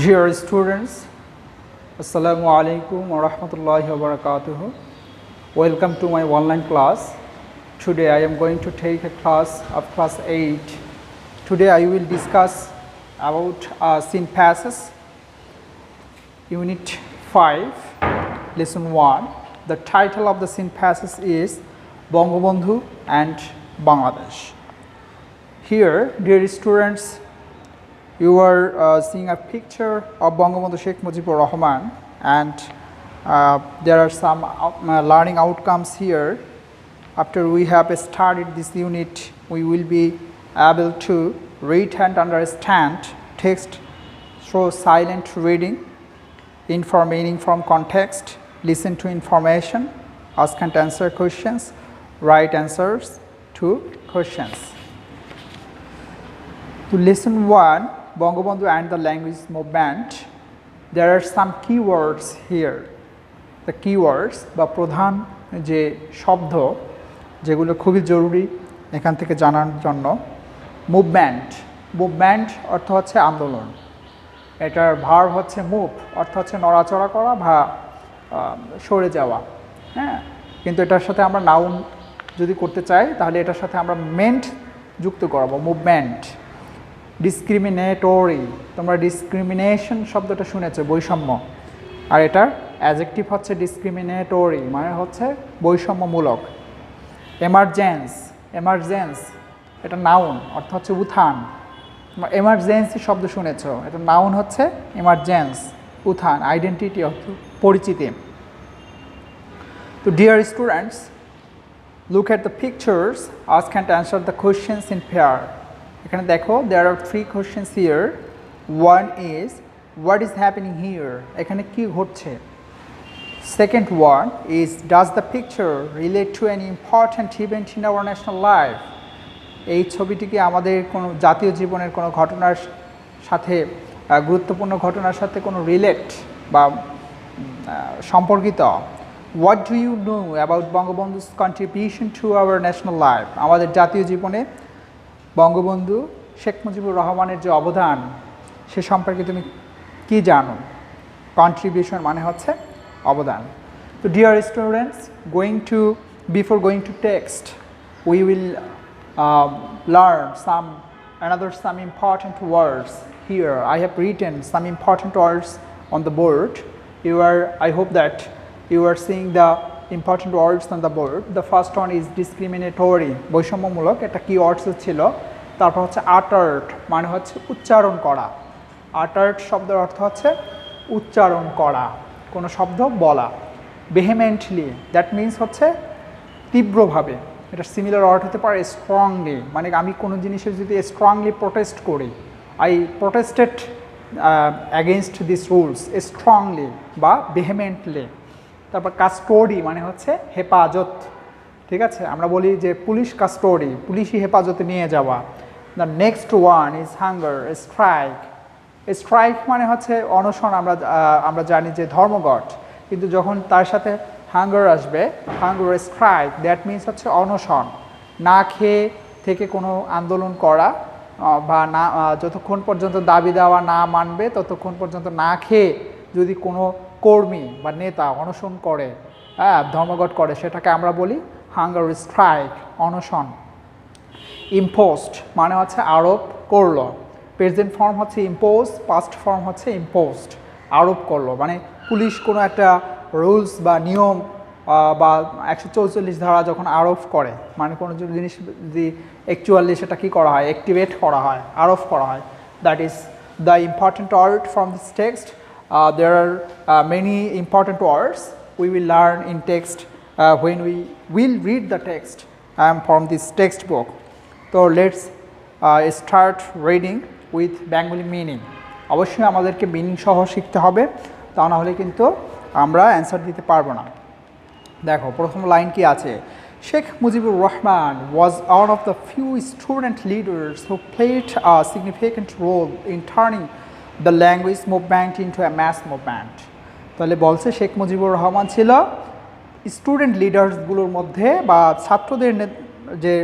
Dear students, Assalamu alaikum wa rahmatullahi wa barakatuh. Welcome to my online class. Today I am going to take a class of class 8. Today I will discuss about synthesis, unit 5, lesson 1. The title of the synthesis is Bangabandhu and Bangladesh. Here, dear students, you are seeing a picture of Bangabandhu Sheikh Mujibur Rahman, and there are some learning outcomes here. After we have started this unit, we will be able to read and understand text through silent reading, infer meaning from context, listen to information, ask and answer questions, write answers to questions. To lesson 1, Bangabandhu and the language movement, there are some keywords here. The keywords বা প্রধান যে শব্দ যেগুলো খুবই জরুরি এখান থেকে জানার জন্য। মুভমেন্ট অর্থ হচ্ছে আন্দোলন, এটার ভার্ব হচ্ছে মুভ অর্থ হচ্ছে নড়াচড়া করা বা সরে যাওয়া, হ্যাঁ। কিন্তু এটার সাথে আমরা নাউন যদি করতে চাই তাহলে এটার সাথে আমরা মেন্ট যুক্ত করব, মুভমেন্ট। ডিসক্রিমিনেটরি, তোমরা ডিসক্রিমিনেশন শব্দটা শুনেছো, বৈষম্য, আর এটার অ্যাডজেক্টিভ হচ্ছে ডিসক্রিমিনেটরি, মানে হচ্ছে বৈষম্যমূলক। এমার্জেন্স এটা নাউন অর্থ হচ্ছে উত্থান। তোমরা এমার্জেন্সি শব্দ শুনেছো, এটা নাউন হচ্ছে এমার্জেন্স, উত্থান, আইডেন্টিটি অর্থ পরিচিতি। তো dear students, look at the pictures, ask and answer the questions in pair. এখানে দেখো, there are 3 questions here. One is, what is happening here? এখানে কি ঘটছে? Second one is, does the picture relate to any important event in our national life? এই ছবিটি কি আমাদের কোনো জাতীয় জীবনের কোনো ঘটনার সাথে, গুরুত্বপূর্ণ ঘটনার সাথে কোনো রিলেট বা সম্পর্কিত? What do you know about Bangabandhu's contribution to our national life? আমাদের জাতীয় জীবনে বঙ্গবন্ধু শেখ মুজিবুর রহমানের যে অবদান সে সম্পর্কে তুমি কি জানো? কন্ট্রিবিউশন মানে হচ্ছে অবদান। তো dear students, before going to text, we will learn some important words here. I have written some important words on the board. I hope that you are seeing the important words on the board. The first one is discriminatory, বৈষম্যমূলক, এটা কি ওয়ার্ডস ছিল। তারপর হচ্ছে uttered, মানে হচ্ছে উচ্চারণ করা। uttered শব্দের অর্থ হচ্ছে উচ্চারণ করা, কোনো শব্দ বলা। vehemently, দ্যাট মিনস হচ্ছে তীব্রভাবে। এটা সিমিলার ওয়ার্ড হতে পারে স্ট্রংলি, মানে আমি কোনো জিনিসের যদি স্ট্রংলি প্রোটেস্ট করি, I protested against this rules strongly বা vehemently। তারপর কাস্টোডি মানে হচ্ছে হেফাজত, ঠিক আছে, আমরা বলি যে পুলিশ কাস্টোডি, পুলিশি হেফাজতে নিয়ে যাওয়া। The next one is hunger, strike মানে হচ্ছে অনশন। আমরা জানি যে ধর্মঘট, কিন্তু যখন তার সাথে হাঙ্গার আসবে, হাঙ্গার স্ট্রাইক, দ্যাট মিনস হচ্ছে অনশন, না খেয়ে থেকে কোনো আন্দোলন করা বা না, যতক্ষণ পর্যন্ত দাবি দেওয়া না মানবে ততক্ষণ পর্যন্ত না খেয়ে যদি কোনো কর্মী বা নেতা অনশন করে, ধর্মঘট করে, সেটাকে আমরা বলি হাঙ্গার স্ট্রাইক, অনশন। ইম্পোজড মানে হচ্ছে আরোপ করলো, প্রেজেন্ট ফর্ম হচ্ছে ইম্পোজ, পাস্ট ফর্ম হচ্ছে ইম্পোজড, আরোপ করলো। মানে পুলিশ কোনো একটা রুলস বা নিয়ম বা 144 ধারা যখন আরোপ করে, মানে কোনো জিনিস যদি অ্যাকচুয়ালি সেটা কী করা হয়, অ্যাক্টিভেট করা হয়, আরোপ করা হয়। That is the important word from this text. There are many important words we will learn in text when we will read the text from this textbook. So let's start reading with Bengali meaning. অবশ্যই আমাদেরকে meaning সহ শিখতে হবে, তা না হলে কিন্তু আমরা অ্যান্সার দিতে পারবো না। দেখো প্রথম লাইন কি আছে। Sheikh Mujibur Rahman was one of the few student leaders who played a significant role in turning the language movement into a mass movement. তাহলে বলছে শেখ মুজিবুর রহমান ছিল স্টুডেন্ট লিডার্সগুলোর মধ্যে বা ছাত্রদের যে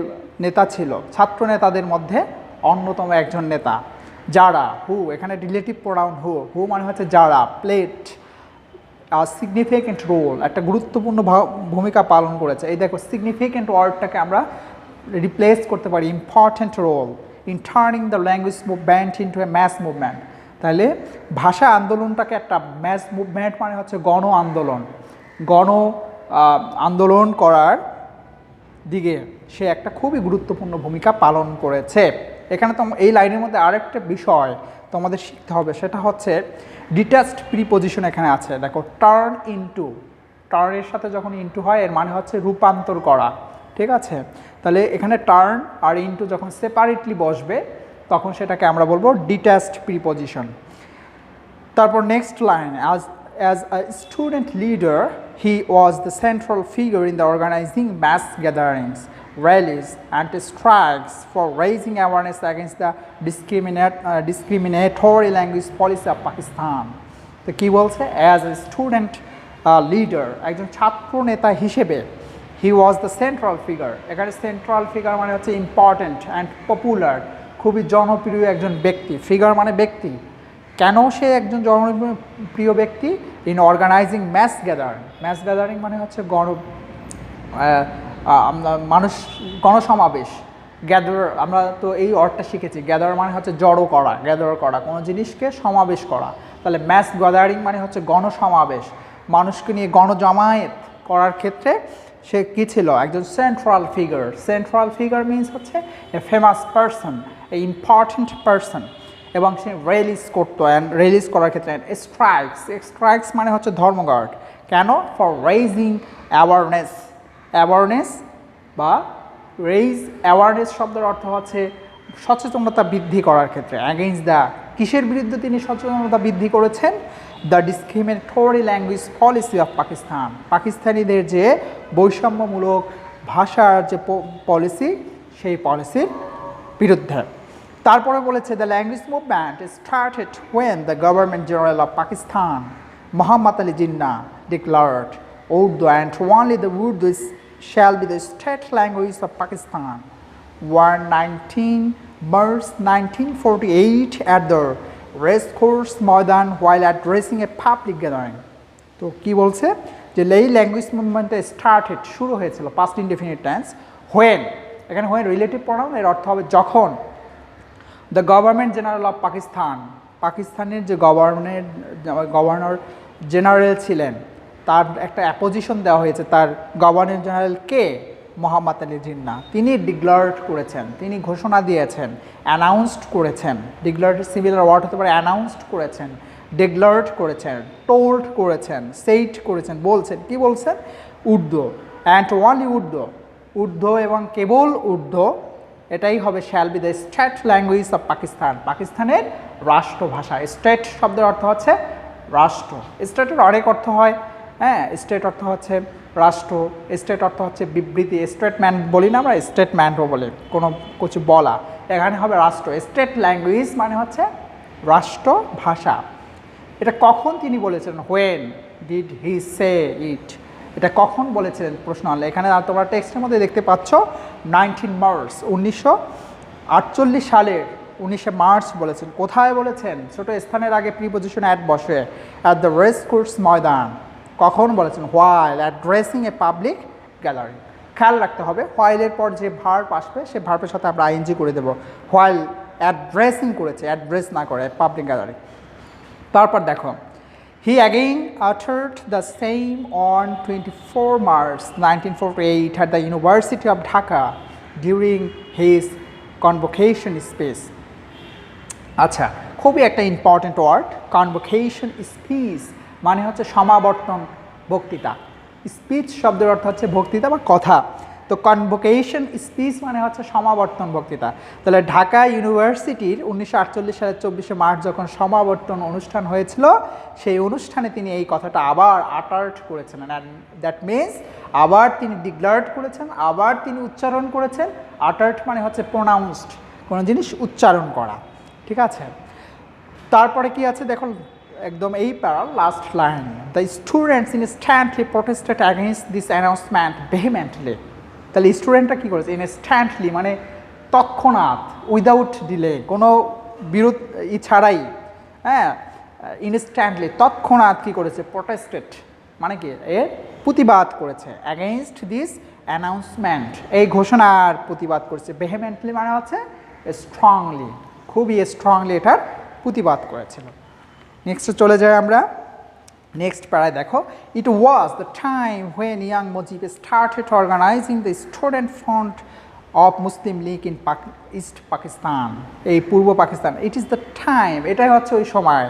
নেতা ছিল, ছাত্র নেতাদের মধ্যে অন্যতম একজন নেতা, যারা, হু, এখানে রিলেটিভ প্রোনাউন হু মানে হচ্ছে যারা, প্লেড সিগনিফিক্যান্ট রোল, একটা গুরুত্বপূর্ণ ভূমিকা পালন করেছে। এই দেখো সিগনিফিক্যান্ট ওয়ার্ডটাকে আমরা রিপ্লেস করতে পারি important role in turning the language movement into a mass movement. তাহলে ভাষা আন্দোলনটাকে একটা ম্যাস মুভমেন্ট মানে হচ্ছে গণ আন্দোলন, গণ আন্দোলন করার দিকে সে একটা খুবই গুরুত্বপূর্ণ ভূমিকা পালন করেছে। এখানে তো এই লাইনের মধ্যে আরেকটা বিষয় তোমাদের শিখতে হবে, সেটা হচ্ছে ডিটাচড প্রিপোজিশন এখানে আছে। দেখো টার্ন ইনটু, টার্নের সাথে যখন ইনটু হয় এর মানে হচ্ছে রূপান্তর করা, ঠিক আছে? তাহলে এখানে টার্ন আর ইনটু যখন সেপারেটলি বসবে তখন সেটাকে আমরা বলবো ডিটাচড প্রিপোজিশন। তারপর next line, as a student leader he was the central figure in the organizing mass gatherings, rallies and strikes for raising awareness against the discriminatory language policy of Pakistan. তো কি বলছে, as a student leader, একজন ছাত্র নেতা হিসেবে হি ওয়াজ the central figure. এখানে central figure মানে হচ্ছে ইম্পর্ট্যান্ট অ্যান্ড পপুলার, খুবই জনপ্রিয় একজন ব্যক্তি। ফিগার মানে ব্যক্তি। কেন সে একজন জনপ্রিয় ব্যক্তি? In organising mass gathering, mass gathering মানে হচ্ছে মানুষ, গণসমাবেশ। গ্যাদার, আমরা তো এই অর্থটা শিখেছি, গ্যাদার মানে হচ্ছে জড়ো করা, গ্যাদার করা, কোনো জিনিসকে সমাবেশ করা। তাহলে ম্যাস গ্যাদারিং মানে হচ্ছে গণসমাবেশ, মানুষকে নিয়ে গণজমায়েত করার ক্ষেত্রে সে কী ছিল? একজন central figure. Central figure means হচ্ছে a famous person, a important person. এবং সে রিলিজ করতো, অ্যান্ড রিলিজ করার ক্ষেত্রে স্ট্রাইকস, স্ট্রাইকস মানে হচ্ছে ধর্মঘট। কেন? ফর রেইজিং অ্যাওয়ারনেস, অ্যাওয়ারনেস বা রেইজ, অ্যাওয়ারনেস শব্দের অর্থ হচ্ছে সচেতনতা বৃদ্ধি করার ক্ষেত্রে। অ্যাগেইনস্ট দ্য, কিসের বিরুদ্ধে তিনি সচেতনতা বৃদ্ধি করেছেন? The discriminatory language policy of Pakistan, পাকিস্তানিদের যে বৈষম্যমূলক ভাষার যে পলিসি, সেই পলিসির বিরুদ্ধে। তারপরে বলেছে the language movement started when the government general of Pakistan Mohammad Ali Jinnah declared Urdu and only the Urdu shall be the state language of Pakistan. 19 March 1948 at the Racecourse Maidan while addressing a public gathering. তো কি বলছে? যে এই ল্যাঙ্গুয়েজ মুভমেন্টে started, শুরু হয়েছিল, past indefinite tense. When, এখানে when relative pronoun, এর অর্থ হবে যখন। The government general of Pakistan, পাকিস্তানের যে গভর্নর জেনারেল ছিলেন, তার একটা অ্যাপোজিশন দেওয়া হয়েছে, তার গভর্নর জেনারেল কে? মোহাম্মদ আলী জিন্নাহ। তিনি ডিক্লার্ড করেছেন, তিনি ঘোষণা দিয়েছেন, অ্যানাউন্সড করেছেন। ডিক্লার্ডের সিমিলার ওয়ার্ড হতে পারে অ্যানাউন্সড করেছেন, ডিক্লার্ড করেছেন, টোল্ড করেছেন, সেইট করেছেন, বলছেন। কি বলছেন? উর্দু অ্যান্ড ওনলি উর্দু, উর্দু এবং কেবল উর্দু, এটাই হবে shall be the state language of Pakistan, পাকিস্তানের রাষ্ট্রভাষা। স্টেট শব্দের অর্থ হচ্ছে রাষ্ট্র। স্টেটের অনেক অর্থ হয়, হ্যাঁ, স্টেট অর্থ হচ্ছে রাষ্ট্র, স্টেট অর্থ হচ্ছে বিবৃতি, স্টেটমেন্ট বলি না আমরা, স্টেটমেন্টও বলে কোনো কিছু বলা, এখানে হবে রাষ্ট্র। স্টেট ল্যাঙ্গুয়েজ মানে হচ্ছে রাষ্ট্র ভাষা। এটা কখন তিনি বলেছেন? হোয়েন ডিড হি সে ইট, এটা কখন বলেছিলেন প্রশ্ন হলে। এখানে তোমরা টেক্সটের মধ্যে দেখতে পাচ্ছ 19 মার্চ 1948 সালের 19 মার্চ বলেছেন। কোথায় বলেছেন? ছোট স্থানের আগে প্রিপোজিশন অ্যাট বসে, অ্যাট দ্য রেসকোর্স ময়দান। কখন বলেছেন? While addressing a public gallery. খেয়াল রাখতে হবে, হোয়াইলের পর যে ভার্ব আসবে সে ভার্বের সাথে আমরা আইএনজি করে দেবো। হোয়াইল অ্যাড্রেসিং করেছে, অ্যাড্রেস না করে, পাবলিক গ্যালারি। তারপর দেখো, হি again uttered the same on 24 March 1948 at the University of Dhaka during his convocation speech. আচ্ছা, খুবই একটা ইম্পর্টেন্ট ওয়ার্ড, কনভোকেশন স্পিচ মানে হচ্ছে সমাবর্তন বক্তৃতা। স্পিচ শব্দের অর্থ হচ্ছে বক্তৃতা বা কথা। তো কনভোকেশন স্পিচ মানে হচ্ছে সমাবর্তন বক্তৃতা। তাহলে ঢাকা ইউনিভার্সিটির 1948 সালের 24 মার্চ যখন সমাবর্তন অনুষ্ঠান হয়েছিল, সেই অনুষ্ঠানে তিনি এই কথাটা আবার আটার্ট করেছেন। অ্যান্ড দ্যাট মিনস আবার তিনি ডিক্লার্ড করেছেন, আবার তিনি উচ্চারণ করেছেন। আটার্ট মানে হচ্ছে প্রোনাউন্সড, কোনো জিনিস উচ্চারণ করা, ঠিক আছে? তারপরে কি আছে দেখো, একদম এই প্যারার last line, the students instantly protested against this announcement vehemently. তাহলে স্টুডেন্টরা কী করেছে? ইনস্ট্যান্টলি মানে তৎক্ষণাৎ, উইদাউট ডিলে, কোনো বিরোধ ছাড়াই, হ্যাঁ, ইনস্ট্যান্টলি তৎক্ষণাৎ কী করেছে, প্রোটেস্টেড মানে কি এর প্রতিবাদ করেছে, অ্যাগেনস্ট দিস অ্যানাউন্সমেন্ট, এই ঘোষণার প্রতিবাদ করেছে। ভেহেমেন্টলি মানে হচ্ছে স্ট্রংলি, খুবই স্ট্রংলি এটার প্রতিবাদ করেছিল। নেক্সটে চলে যাই আমরা, নেক্সট প্যারায় দেখো, it was the time when young Mujib started organizing the student front of Muslim League in East Pakistan, এই পূর্ব Pakistan. It is the time, এটাই হচ্ছে ওই সময়,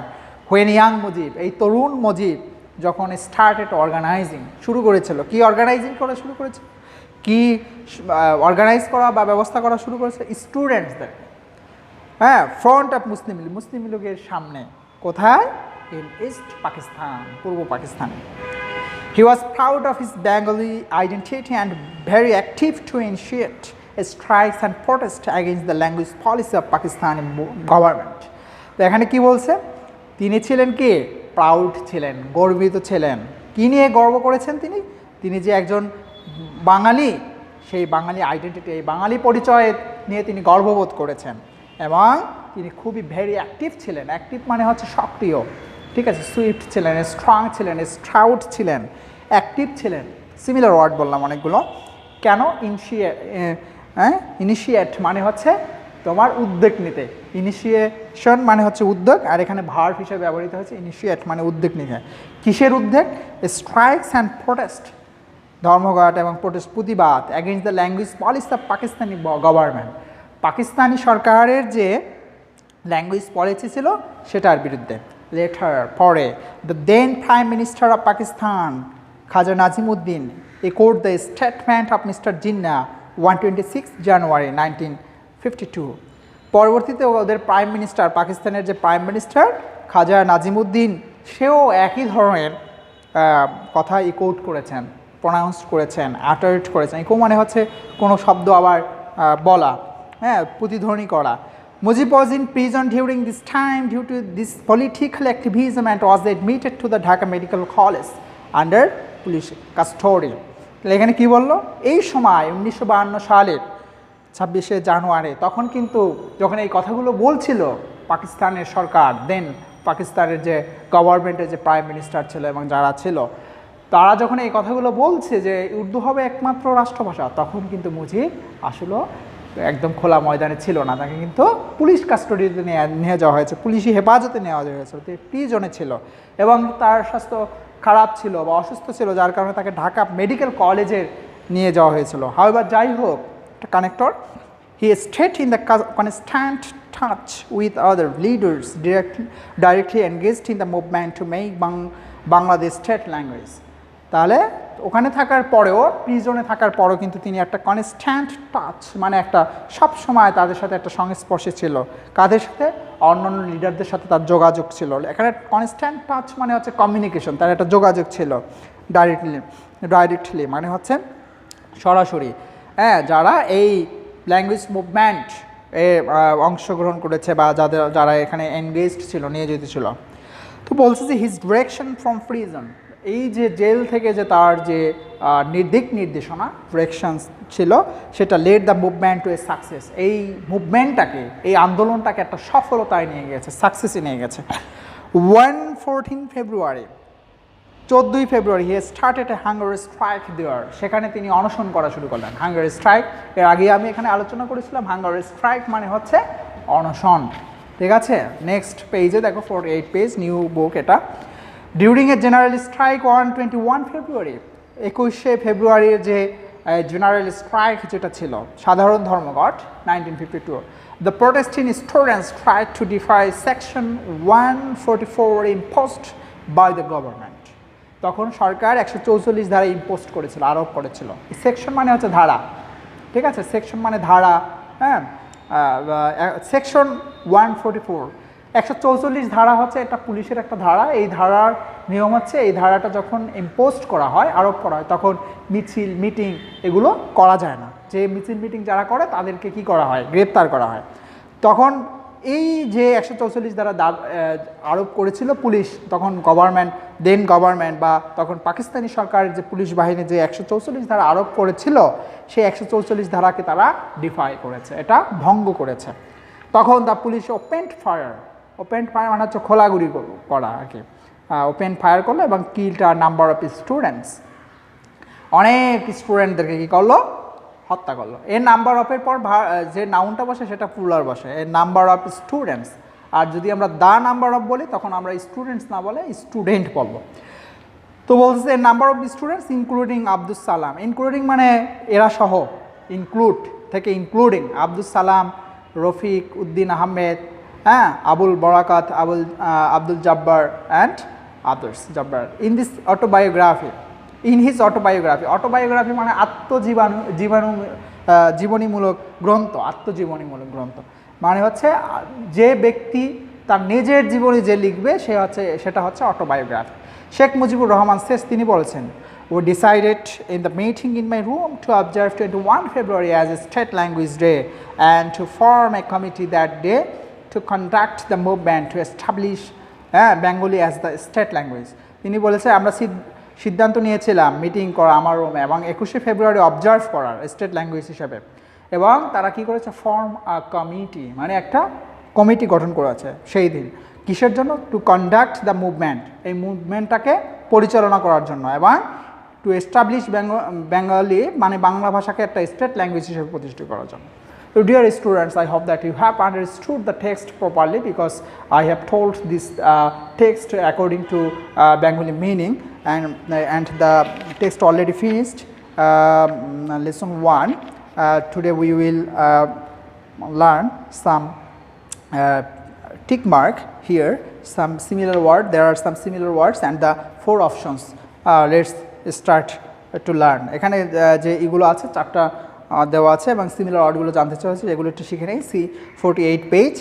হোয়েন ইয়াং মুজিব, এই তরুণ মুজিব যখন স্টার্টেড অর্গানাইজিং, শুরু করেছিল, কি অর্গানাইজিং করা শুরু করেছিল, কি অর্গানাইজ করা বা ব্যবস্থা করা শুরু করেছে, স্টুডেন্টসদের, হ্যাঁ, ফ্রন্ট অফ মুসলিম লীগ, মুসলিম লীগের সামনে, কোথায়, ইন ইস্ট পাকিস্তান, পূর্ব পাকিস্তানে। He was proud of his Bengali identity and very active to initiate strikes and protest against the language policy of Pakistani government. তো এখানে কি বলছে, তিনি ছিলেন কি, প্রাউড ছিলেন, গর্বিত ছিলেন। কী নিয়ে গর্ব করেছেন তিনি, তিনি যে একজন বাঙালি, সেই বাঙালি আইডেন্টিটি, এই বাঙালি পরিচয় নিয়ে তিনি গর্ববোধ করেছেন, এবং তিনি খুবই ভেরি অ্যাক্টিভ ছিলেন। অ্যাক্টিভ মানে হচ্ছে সক্রিয়, ঠিক আছে, সুইফট ছিলেন, স্ট্রং ছিলেন, স্ট্রাউট ছিলেন, অ্যাক্টিভ ছিলেন, সিমিলার ওয়ার্ড বললাম অনেকগুলো। কেন, ইনিশিয়েট মানে হচ্ছে তোমার উদ্যোগ নিতে, ইনিশিয়েশন মানে হচ্ছে উদ্যোগ, আর এখানে ভার্ব হিসেবে ব্যবহৃত হয়েছে ইনিশিয়েট মানে উদ্যোগ নিতে। কিসের উদ্যোগ, স্ট্রাইকস অ্যান্ড প্রোটেস্ট, ধর্মঘট এবং প্রোটেস্ট, প্রতিবাদ, against the language policy of Pakistani government, Pakistani সরকারের যে ল্যাঙ্গুয়েজ পলিসি ছিল সেটার বিরুদ্ধে। লেটার, পরে, the then prime minister of Pakistan Khawaja Nazimuddin echoed the statement of Mr. Jinnah 126 January 1952. পরবর্তীতে ওদের প্রাইম মিনিস্টার, পাকিস্তানের যে প্রাইম মিনিস্টার খাজা নাজিমুদ্দিন, সেও একই ধরনের কথা ইকোড করেছেন, প্রনাউন্স করেছেন, অ্যাটার্ট করেছেন। ইকো মানে হচ্ছে কোনো শব্দ আবার বলা, হ্যাঁ, প্রতিধ্বনি করা। Mujib was in prison during this time due to this political activism and was admitted to the Dhaka Medical College under police custody. এখানে কি বললো, এই সময় 1952 সালের 26শে জানুয়ারি, তখন কিন্তু যখন এই কথাগুলো বলছিল পাকিস্তানের সরকার, দেন পাকিস্তানের যে গভর্নমেন্টের যে প্রাইম মিনিস্টার ছিল এবং যারা ছিল, তারা যখন এই কথাগুলো বলছে যে উর্দু হবে একমাত্র রাষ্ট্রভাষা, তখন কিন্তু মুজিব আসলে একদম খোলা ময়দানে ছিল না, তাকে কিন্তু পুলিশ কাস্টডিতে নিয়ে যাওয়া হয়েছে, পুলিশি হেফাজতে নেওয়া হয়েছিল, প্রিজনে ছিল, এবং তার স্বাস্থ্য খারাপ ছিল বা অসুস্থ ছিল, যার কারণে তাকে ঢাকা মেডিকেল কলেজে নিয়ে যাওয়া হয়েছিল। হাউএভার, যাই হোক, একটা connector, he stayed in the constant touch with other leaders directly engaged in the movement to make Bangladesh state language. তাহলে ওখানে থাকার পরেও, প্রিজনে থাকার পরেও কিন্তু তিনি একটা কনস্ট্যান্ট টাচ মানে একটা সব সময় তাদের সাথে একটা সংস্পর্শে ছিল। কাদের সাথে, অন্যান্য লিডারদের সাথে তার যোগাযোগ ছিল। এখানে কনস্ট্যান্ট টাচ মানে হচ্ছে কমিউনিকেশন, তার একটা যোগাযোগ ছিল। ডাইরেক্টলি মানে হচ্ছে সরাসরি, হ্যাঁ, যারা এই ল্যাঙ্গুয়েজ মুভমেন্ট এ অংশগ্রহণ করেছে বা যারা এখানে এনগেজড ছিল, নিয়োজিত ছিল। তো বলছে যে হিজ ডিরেকশন ফ্রম প্রিজন, এই যে জেল থেকে যে তার যে নির্দেশনা, ডিরেকশনস ছিল, সেটা led the movement to a success, এই মুভমেন্টটাকে, এই আন্দোলনটাকে একটা সফলতায় নিয়ে গেছে, সাকসেসে নিয়ে গেছে। 14 ফেব্রুয়ারি, 14ই February, he started a hunger strike there, সেখানে তিনি অনশন করা শুরু করলেন। হাঙ্গার স্ট্রাইক, এর আগে আমি এখানে আলোচনা করেছিলাম, হাঙ্গার স্ট্রাইক মানে হচ্ছে অনশন, ঠিক আছে। নেক্সট পেজে দেখো, 48 পেজ, নিউ বুক এটা। During a general strike on 21 February, 21শে ফেব্রুয়ারির যে জেনারেল স্ট্রাইক যেটা ছিল, সাধারণ ধর্মঘট, 1952, the protesting students tried to defy section 144 imposed by the government. তখন সরকার 144 ধারা ইম্পোজ করেছিল, আরোপ করেছিল। সেকশন মানে হচ্ছে ধারা, ঠিক আছে, সেকশন মানে ধারা, হ্যাঁ, সেকশন 144, 144 ধারা হচ্ছে এটা পুলিশের একটা ধারা। এই ধারার নিয়ম হচ্ছে, এই ধারাটা যখন ইম্পোজ করা হয়, আরোপ করা হয়, তখন মিছিল, মিটিং এগুলো করা যায় না। যে মিছিল মিটিং যারা করে তাদেরকে কি করা হয়, গ্রেপ্তার করা হয়। তখন এই যে 144 ধারা আরোপ করেছিল পুলিশ, তখন গভর্নমেন্ট বা তখন পাকিস্তানি সরকারের যে পুলিশ বাহিনী যে 144 ধারা আরোপ করেছিল, সেই 144 ধারাকে তারা ডিফাই করেছে, এটা ভঙ্গ করেছে। তখন দ্য পুলিশ ওপেন্ড ফায়ার মানে হচ্ছে খোলাগুলি করা আর কি, ওপেন ফায়ার করলো এবং killed a number of students, অনেক স্টুডেন্টদেরকে কী করলো, হত্যা করলো। এর নাম্বার অফের পর যে নাউনটা বসে সেটা প্লুরাল বসে, এর নাম্বার অফ স্টুডেন্টস। আর যদি আমরা দ্য নাম্বার অফ বলি তখন আমরা স্টুডেন্টস না বলে স্টুডেন্ট বলবো। তো বলছে number of students including Abdul সালাম, ইনক্লুডিং মানে এরা সহ, ইনক্লুড থেকে ইনক্লুডিং আব্দুল সালাম, রফিক উদ্দিন আহমেদ, হ্যাঁ, Abul Barakat, Abdul Jabbar and others Jabbar in this autobiography, in his autobiography. Autobiography মানে জীবনীমূলক গ্রন্থ, আত্মজীবনীমূলক গ্রন্থ মানে হচ্ছে যে ব্যক্তি তার নিজের জীবনী যে লিখবে সেটা হচ্ছে অটোবায়োগ্রাফি। শেখ মুজিবুর রহমান শেষ তিনি বলেছেন, we decided in the meeting in my room to observe 21 February as a state language day and to form a committee that day to conduct the movement to establish Bengali as the state language. তিনি বলেছে আমরা সিদ্ধান্ত নিয়েছিলাম meeting করা আমার রুমে এবং 21শে ফেব্রুয়ারি observe করার স্টেট ল্যাঙ্গুয়েজ হিসেবে, এবং তারা কি করেছে, ফর্ম আ কমিটি মানে একটা কমিটি গঠন করেছে সেই দিন, কিসের জন্য, টু কন্ডাক্ট দ্য মুভমেন্ট, এই মুভমেন্টটাকে পরিচালনা করার জন্য, এবং টু এস্টাবলিশ বেঙ্গলি মানে বাংলা ভাষাকে একটা স্টেট ল্যাঙ্গুয়েজ হিসেবে প্রতিষ্ঠা করার জন্য। So dear students, I hope that you have understood the text properly because I have told this text according to Bengali meaning, and the text already finished. Lesson 1. Today we will learn some tick mark here, some similar word. There are some similar words and the 4 options. Let's start to learn. এখানে যে এগুলো আছে 4টা দেওয়া আছে এবং similar ওয়ার্ডগুলো জানতে চাইছে, এগুলো একটু শিখে নেই। C48 page.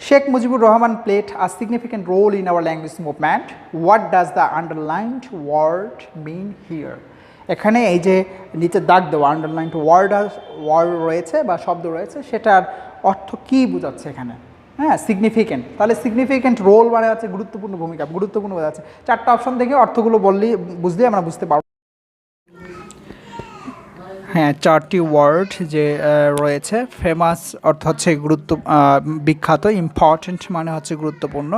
Sheikh Mujibur Rahman played a significant role in our language movement. What does the underlined word mean here? এখানে এই যে নিচে দাগ দেওয়া আন্ডারলাইন্ড ওয়ার্ড রয়েছে বা শব্দ রয়েছে, সেটার অর্থ কী বোঝাচ্ছে এখানে? হ্যাঁ, সিগনিফিকেন্ট। তাহলে সিগনিফিকেন্ট রোল মানে হচ্ছে গুরুত্বপূর্ণ ভূমিকা, গুরুত্বপূর্ণ বোঝাচ্ছে। 4টা অপশন থেকে অর্থগুলো বুঝলে আমরা বুঝতে পারবো। হ্যাঁ, 4টি ওয়ার্ড যে রয়েছে, ফেমাস অর্থ হচ্ছে বিখ্যাত, ইম্পর্ট্যান্ট মানে হচ্ছে গুরুত্বপূর্ণ,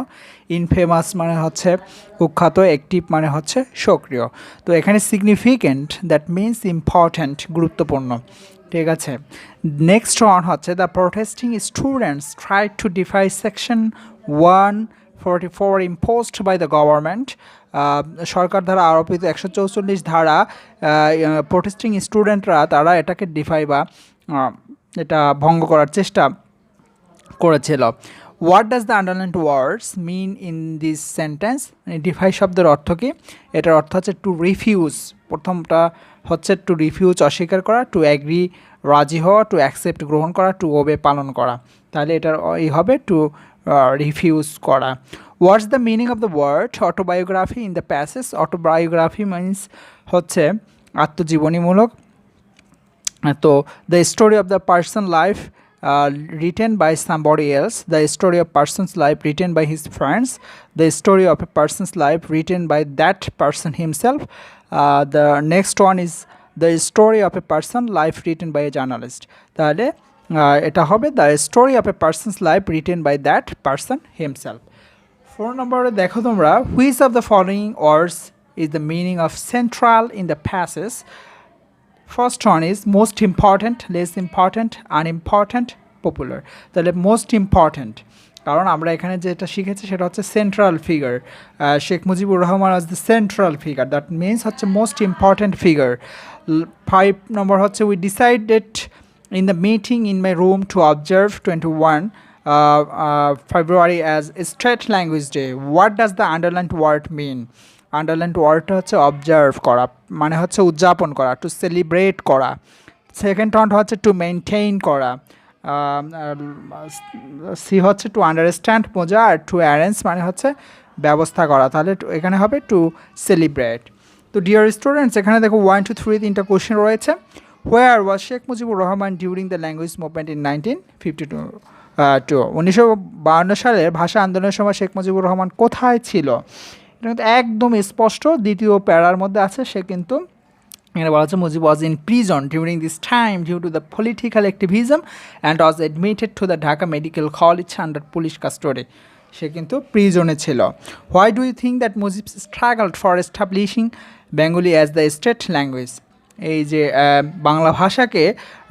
ইনফেমাস মানে হচ্ছে কুখ্যাত, অ্যাক্টিভ মানে হচ্ছে সক্রিয়। তো এখানে সিগনিফিকেন্ট দ্যাট মিনস ইম্পর্ট্যান্ট, গুরুত্বপূর্ণ, ঠিক আছে। নেক্সট ওয়ান হচ্ছে the protesting students try to defy section 144 imposed by the government. সরকার দ্বারা আরোপিত 144 ধারা প্রোটেস্টিং স্টুডেন্টরা তারা এটাকে ডিফাই বা এটা ভঙ্গ করার চেষ্টা করেছিল। What does the underlined words mean in this sentence? Defy শব্দের অর্থ কি? এটার অর্থ হচ্ছে টু রিফিউজ, প্রথমটা হচ্ছে টু রিফিউজ অস্বীকার করা, টু অ্যাগ্রি রাজি হওয়া, টু অ্যাকসেপ্ট গ্রহণ করা, টু ওবে পালন করা। তাহলে এটার এই হবে টু রিফিউজ করা। What's the meaning of the word autobiography in the passage? Autobiography means হচ্ছে আত্মজীবনীমূলক। তো the story of the person life written by somebody else, the story of person's life written by his friends, the story of a person's life written by that person himself. The next one is the story of a person life written by a journalist. তাহলে এটা হবে the story of a person's life written by that person himself. 4 নম্বরে দেখো তোমরা, which of the following words is the meaning of central in the passage? First one is most important, less important, unimportant, popular. তাহলে most important, কারণ আমরা এখানে যেটা শিখেছি সেটা হচ্ছে central figure. Sheikh Mujibur Rahman was the central figure, that means হচ্ছে most important figure. 5 number হচ্ছে we decided in the meeting in my room to observe 21 February as state language day. What does the underlined word mean? Underlined ওয়ার্ডটা হচ্ছে observe করা, মানে হচ্ছে উদযাপন করা, to celebrate করা। সেকেন্ড ওয়ান হচ্ছে টু মেনটেইন করা। সি হচ্ছে টু আন্ডারস্ট্যান্ড, বোঝা, আর টু অ্যারেঞ্জ মানে হচ্ছে ব্যবস্থা করা। তাহলে এখানে হবে টু সেলিব্রেট। তো ডিয়ার স্টুডেন্টস, এখানে দেখো 1 2 3 3টা কোশ্চেন রয়েছে। Where was Sheikh Mujibur Rahman during the language movement in 1952? 1952 সালের ভাষা আন্দোলনের সময় শেখ মুজিবুর রহমান কোথায় ছিল? এটা কিন্তু একদম স্পষ্ট, দ্বিতীয় প্যারার মধ্যে আছে। সে কিন্তু এখানে বলা হচ্ছে Mujib was in prison during this time due to the political activism and was admitted to the Dhaka medical college under police custody. সে কিন্তু প্রিজনে ছিল। Why do you think that Mujib struggled for establishing Bengali as the state language? এই যে বাংলা ভাষাকে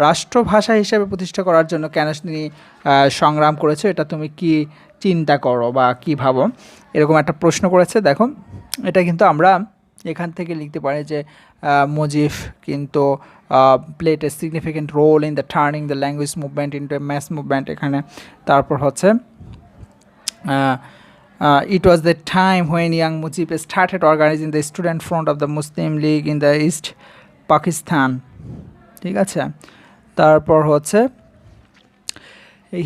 রাষ্ট্রভাষা হিসেবে প্রতিষ্ঠা করার জন্য কেন তিনি সংগ্রাম করেছে, এটা তুমি কি চিন্তা করো বা কী ভাবো, এরকম একটা প্রশ্ন করেছে। দেখো এটা কিন্তু আমরা এখান থেকে লিখতে পারি যে মুজিব কিন্তু played a significant role in the turning the language movement into a mass movement. এখানে তারপর হচ্ছে it was the time when young Mujib started organizing the student front of the Muslim League in the East Pakistan, ঠিক আছে। তারপর হচ্ছে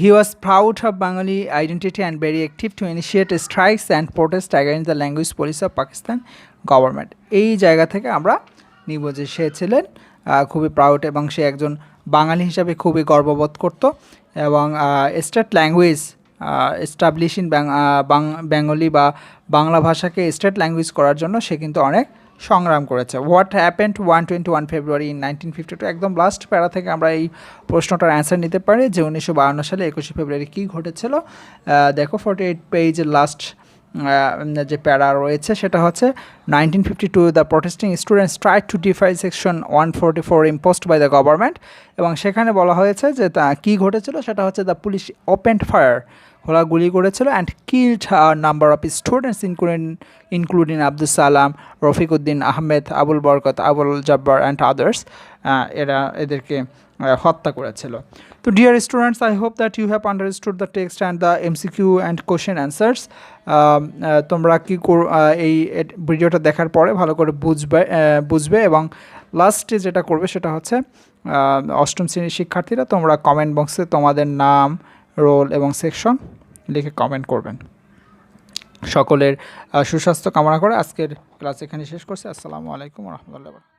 he was proud of Bengali identity and very active to initiate strikes and protest against the language policy of Pakistan government। এই জায়গা থেকে আমরা নিব যে সে ছিলেন খুবই প্রাউড এবং সে একজন বাঙালি হিসাবে খুবই গর্ববোধ করত এবং স্টেট ল্যাঙ্গুয়েজ এস্টাবলিশিং বেঙ্গলি বা বাংলা ভাষাকে স্টেট ল্যাঙ্গুয়েজ করার জন্য সে কিন্তু অনেক সংগ্রাম করেছে। What happened 121 February in 1952? একদম লাস্ট প্যারা থেকে আমরা এই প্রশ্নটার অ্যান্সার নিতে পারি যে 1952 সালে 21 ফেব্রুয়ারি কী ঘটেছিল। দেখো 48 পেজের লাস্ট যে প্যারা রয়েছে সেটা হচ্ছে 1952 the protesting students try to defy section 144 imposed by the government, এবং সেখানে বলা হয়েছে যে তা কী ঘটেছিল সেটা হচ্ছে দ্য পুলিশ ওপেন্ড ফায়ার, খোলা গুলি করেছিল, and killed number of students including Abdul Salam, Rafiquddin Ahmed, Abul Barkat, Abul Jabbar and others. এদেরকে হত্যা করেছিল। তো dear students, I hope that you have understood the text and the MCQ and question answers. তোমরা কি এই ভিডিওটা দেখার পরে ভালো করে বুঝবে এবং লাস্টে যেটা করবে সেটা হচ্ছে অষ্টম শ্রেণীর শিক্ষার্থীরা তোমরা কমেন্ট বক্সে তোমাদের নাম, রোল এবং সেকশন লিখে কমেন্ট করবেন। সকলের সুস্বাস্থ্য কামনা করে আজকের ক্লাস এখানে শেষ করছি। আসসালামু আলাইকুম ওয়া রাহমাতুল্লাহি।